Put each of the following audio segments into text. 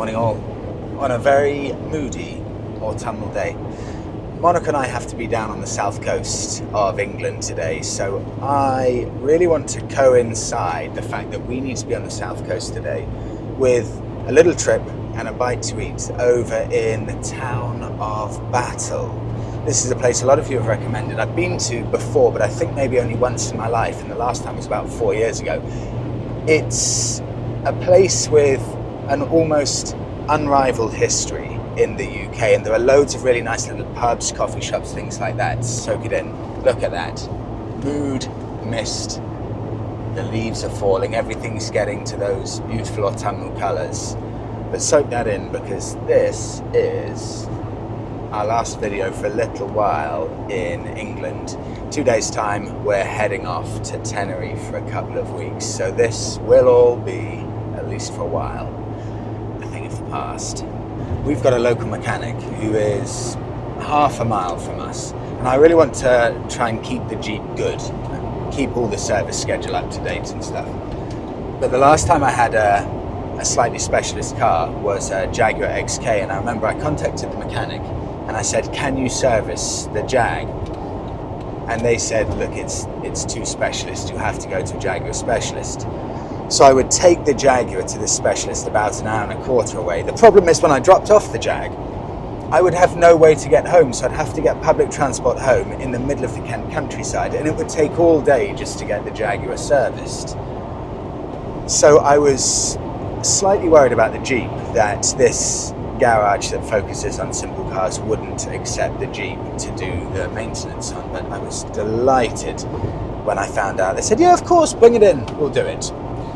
Morning all. On a very moody autumnal day, Monica and I have to be down on the south coast of England today, so I really want to coincide the fact that we need to be on the south coast today with a little trip and a bite to eat over in the town of Battle. This is a place a lot of you have recommended. I've been to before, but I think maybe only once in my life, and the last time was about 4 years ago. It's a place with an almost unrivaled history in the UK, and there are loads of really nice little pubs, coffee shops, things like that. Soak it in. Look at that. Mood, mist, the leaves are falling, everything's getting to those beautiful autumnal colours. But soak that in, because this is our last video for a little while in England. 2 days' time, we're heading off to Tenerife for a couple of weeks. So this will all be, at least for a while, a thing of the past. We've got a local mechanic who is half a mile from us, and I really want to try and keep the Jeep good, and keep all the service schedule up to date and stuff. But the last time I had a slightly specialist car was a Jaguar XK, and I remember I contacted the mechanic and I said, can you service the Jag? And they said, look, it's too specialist, you have to go to a Jaguar specialist. So I would take the Jaguar to this specialist about an hour and a quarter away. The problem is when I dropped off the Jag, I would have no way to get home, so I'd have to get public transport home in the middle of the Kent countryside, and it would take all day just to get the Jaguar serviced. So I was slightly worried about the Jeep, that this garage that focuses on simple cars wouldn't accept the Jeep to do the maintenance on, but I was delighted when I found out. They said, yeah, of course, bring it in, we'll do it.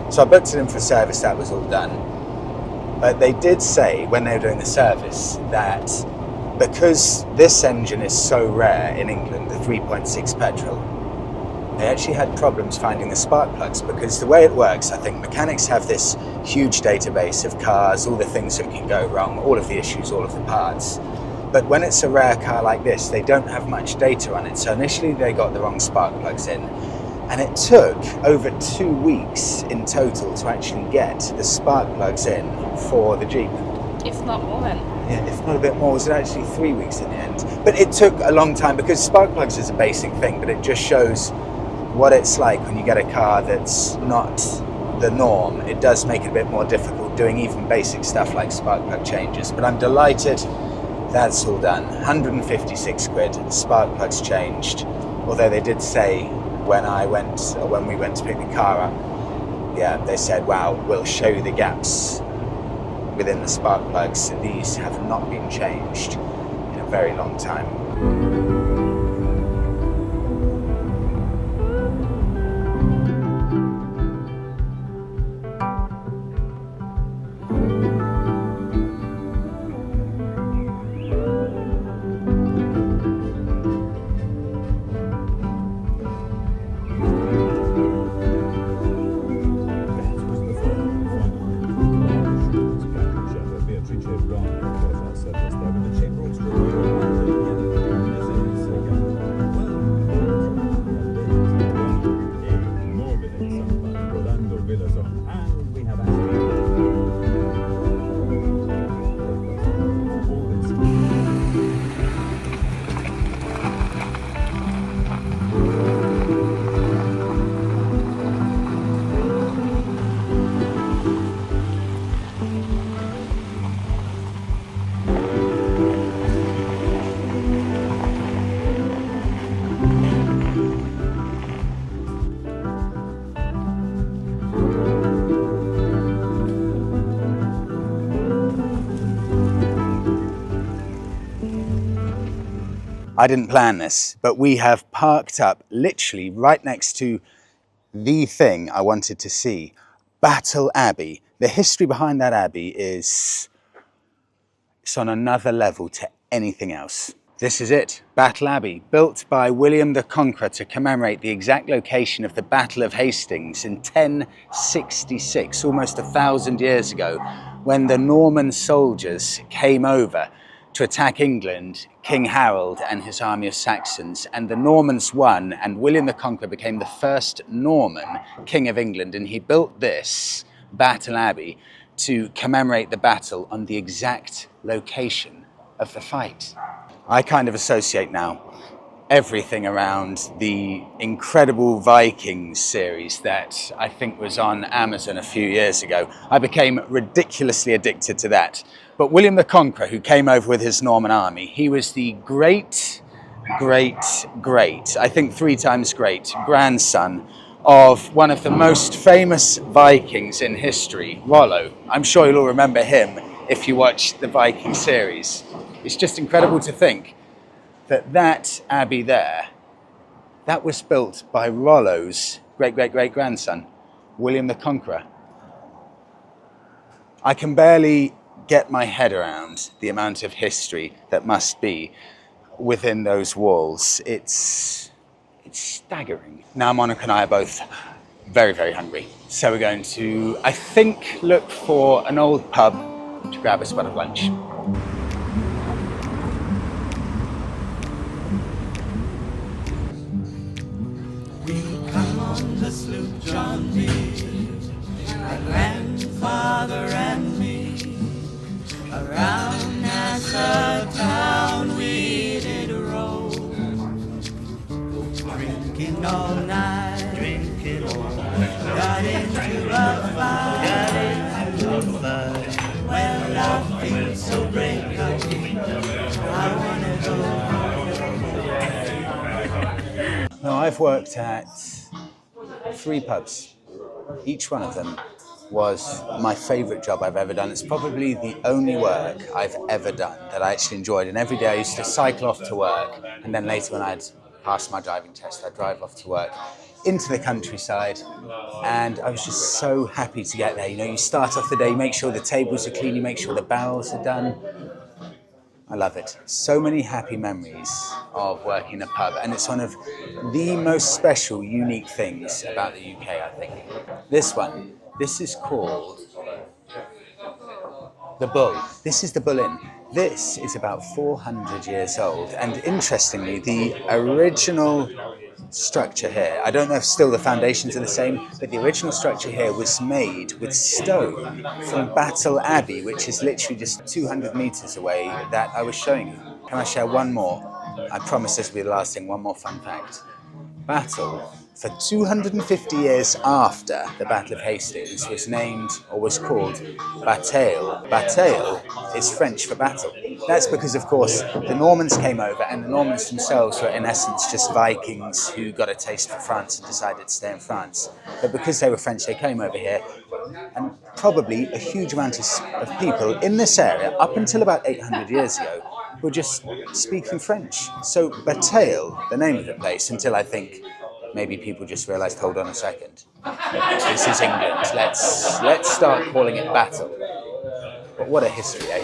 So I booked it in for service, that was all done. But they did say, when they were doing the service, that because this engine is so rare in England, the 3.6 petrol, they actually had problems finding the spark plugs, because the way it works, I think mechanics have this huge database of cars, all the things that can go wrong, all of the issues, all of the parts. But when it's a rare car like this, they don't have much data on it. So initially they got the wrong spark plugs in, and it took over 2 weeks in total to actually get the spark plugs in for the Jeep. If not more then. Yeah, if not a bit more. Was it actually 3 weeks in the end? But it took a long time, because spark plugs is a basic thing, but it just shows what it's like when you get a car that's not the norm. It does make it a bit more difficult doing even basic stuff like spark plug changes. But I'm delighted that's all done. 156 quid, spark plugs changed. Although they did say when we went to pick the car up, yeah, they said, wow, we'll show you the gaps within the spark plugs. These have not been changed in a very long time. I didn't plan this, but we have parked up literally right next to the thing I wanted to see, Battle Abbey. The history behind that abbey it's on another level to anything else. This is it, Battle Abbey, built by William the Conqueror to commemorate the exact location of the Battle of Hastings in 1066, almost 1,000 years ago, when the Norman soldiers came over to attack England, King Harold and his army of Saxons, and the Normans won, and William the Conqueror became the first Norman king of England, and he built this Battle Abbey to commemorate the battle on the exact location of the fight. I kind of associate now everything around the incredible Vikings series that I think was on Amazon a few years ago. I became ridiculously addicted to that. But William the Conqueror, who came over with his Norman army, he was the great, I think 3 times great, grandson of one of the most famous Vikings in history, Rollo. I'm sure you'll all remember him if you watch the Viking series. It's just incredible to think that Abbey there, that was built by Rollo's great-grandson, William the Conqueror. I can barely get my head around the amount of history that must be within those walls. It's staggering. Now Monica and I are both very, very hungry. So we're going to, I think, look for an old pub to grab us a bit of lunch. We come on the sloop John B, my grandfather and me, around Nassau town we did roll, drinking all night, got into a fight, well I feel so great, I wanna go. Now, I've worked at 3 pubs. Each one of them was my favourite job I've ever done. It's probably the only work I've ever done that I actually enjoyed. And every day I used to cycle off to work, and then later when I'd passed my driving test, I'd drive off to work into the countryside, and I was just so happy to get there. You know, you start off the day, you make sure the tables are clean, you make sure the barrels are done. I love it. So many happy memories of working in a pub, and it's one of the most special, unique things about the UK, I think. This is called the Bull. This is the Bull Inn. This is about 400 years old, and interestingly, the original structure here, I don't know if still the foundations are the same, but the original structure here was made with stone from Battle Abbey, which is literally just 200 meters away, that I was showing you. Can I share one more? I promise this will be the last thing, one more fun fact. Battle, for 250 years after the Battle of Hastings, was named, or was called, Bataille. Bataille is French for battle. That's because, of course, the Normans came over, and the Normans themselves were, in essence, just Vikings who got a taste for France and decided to stay in France. But because they were French, they came over here, and probably a huge amount of people in this area, up until about 800 years ago, were just speaking French. So Bataille, the name of the place, until I think maybe people just realised, hold on a second, this is England, let's start calling it Battle. But what a history, eh?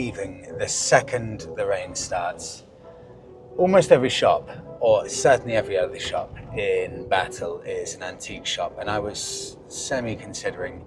leaving the second the rain starts. Almost every shop, or certainly every other shop in Battle, is an antique shop, and I was semi-considering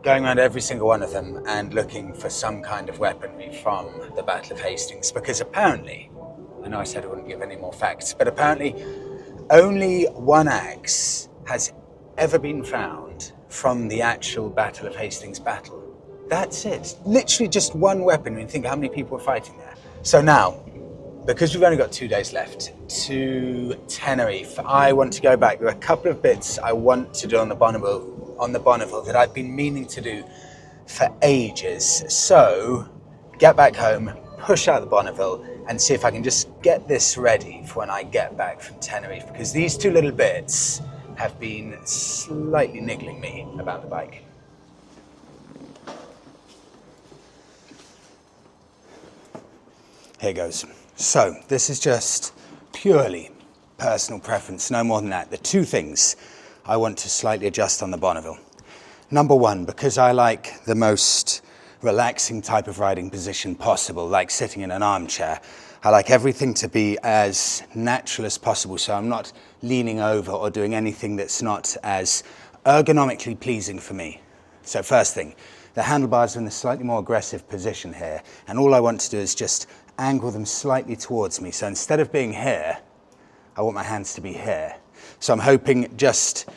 going around every single one of them and looking for some kind of weaponry from the Battle of Hastings, because apparently, I know I said I wouldn't give any more facts, but apparently only one axe has ever been found from the actual Battle of Hastings battle. That's it. Literally just one weapon when you think how many people were fighting there. So now, because we've only got 2 days left to Tenerife, I want to go back. There are a couple of bits I want to do on the Bonneville that I've been meaning to do for ages. So get back home, push out the Bonneville, and see if I can just get this ready for when I get back from Tenerife, because these two little bits have been slightly niggling me about the bike. Here goes. So this is just purely personal preference, no more than that. The two things I want to slightly adjust on the Bonneville. Number one, because I like the most relaxing type of riding position possible, like sitting in an armchair. I like everything to be as natural as possible, so I'm not leaning over or doing anything that's not as ergonomically pleasing for me. So first thing, the handlebars are in a slightly more aggressive position here, and all I want to do is just angle them slightly towards me. So instead of being here, I want my hands to be here. So I'm hoping just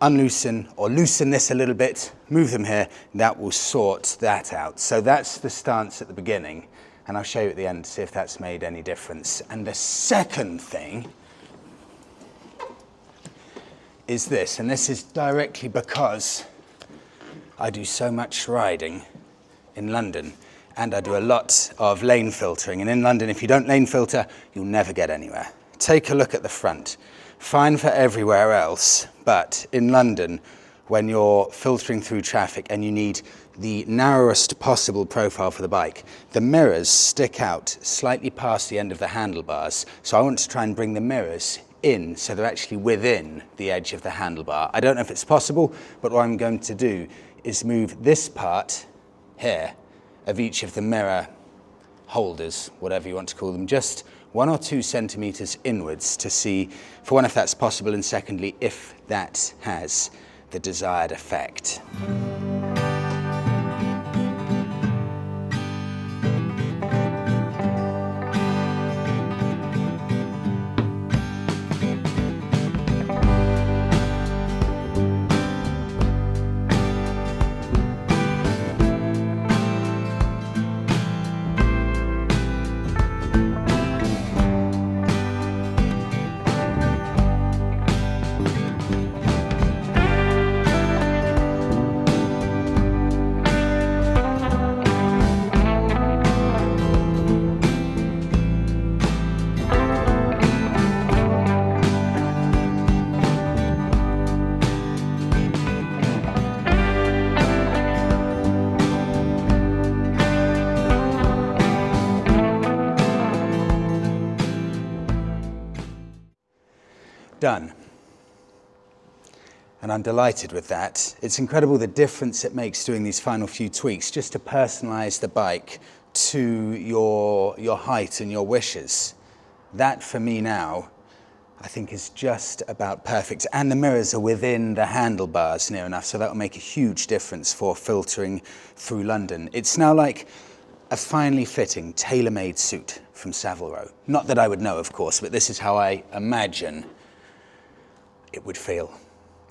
unloosen or loosen this a little bit, move them here, that will sort that out. So that's the stance at the beginning, and I'll show you at the end to see if that's made any difference. And the second thing is this, and this is directly because I do so much riding in London, and I do a lot of lane filtering. And in London, if you don't lane filter, you'll never get anywhere. Take a look at the front. Fine for everywhere else, but in London, when you're filtering through traffic and you need the narrowest possible profile for the bike, the mirrors stick out slightly past the end of the handlebars. So I want to try and bring the mirrors in so they're actually within the edge of the handlebar. I don't know if it's possible, but what I'm going to do is move this part here of each of the mirror holders, whatever you want to call them, just 1 or 2 centimeters inwards to see, for one, if that's possible, and secondly, if that has the desired effect. Done. And I'm delighted with that. It's incredible the difference it makes doing these final few tweaks just to personalize the bike to your height and your wishes. That for me now, I think is just about perfect. And the mirrors are within the handlebars near enough, so that will make a huge difference for filtering through London. It's now like a finely fitting, tailor-made suit from Savile Row. Not that I would know, of course, but this is how I imagine it would feel.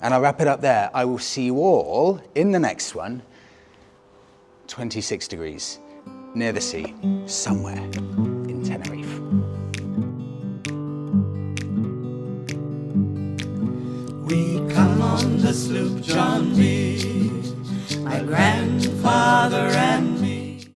And I'll wrap it up there. I will see you all in the next one. 26 degrees, near the sea, somewhere in Tenerife. We come on the sloop John B. My grandfather and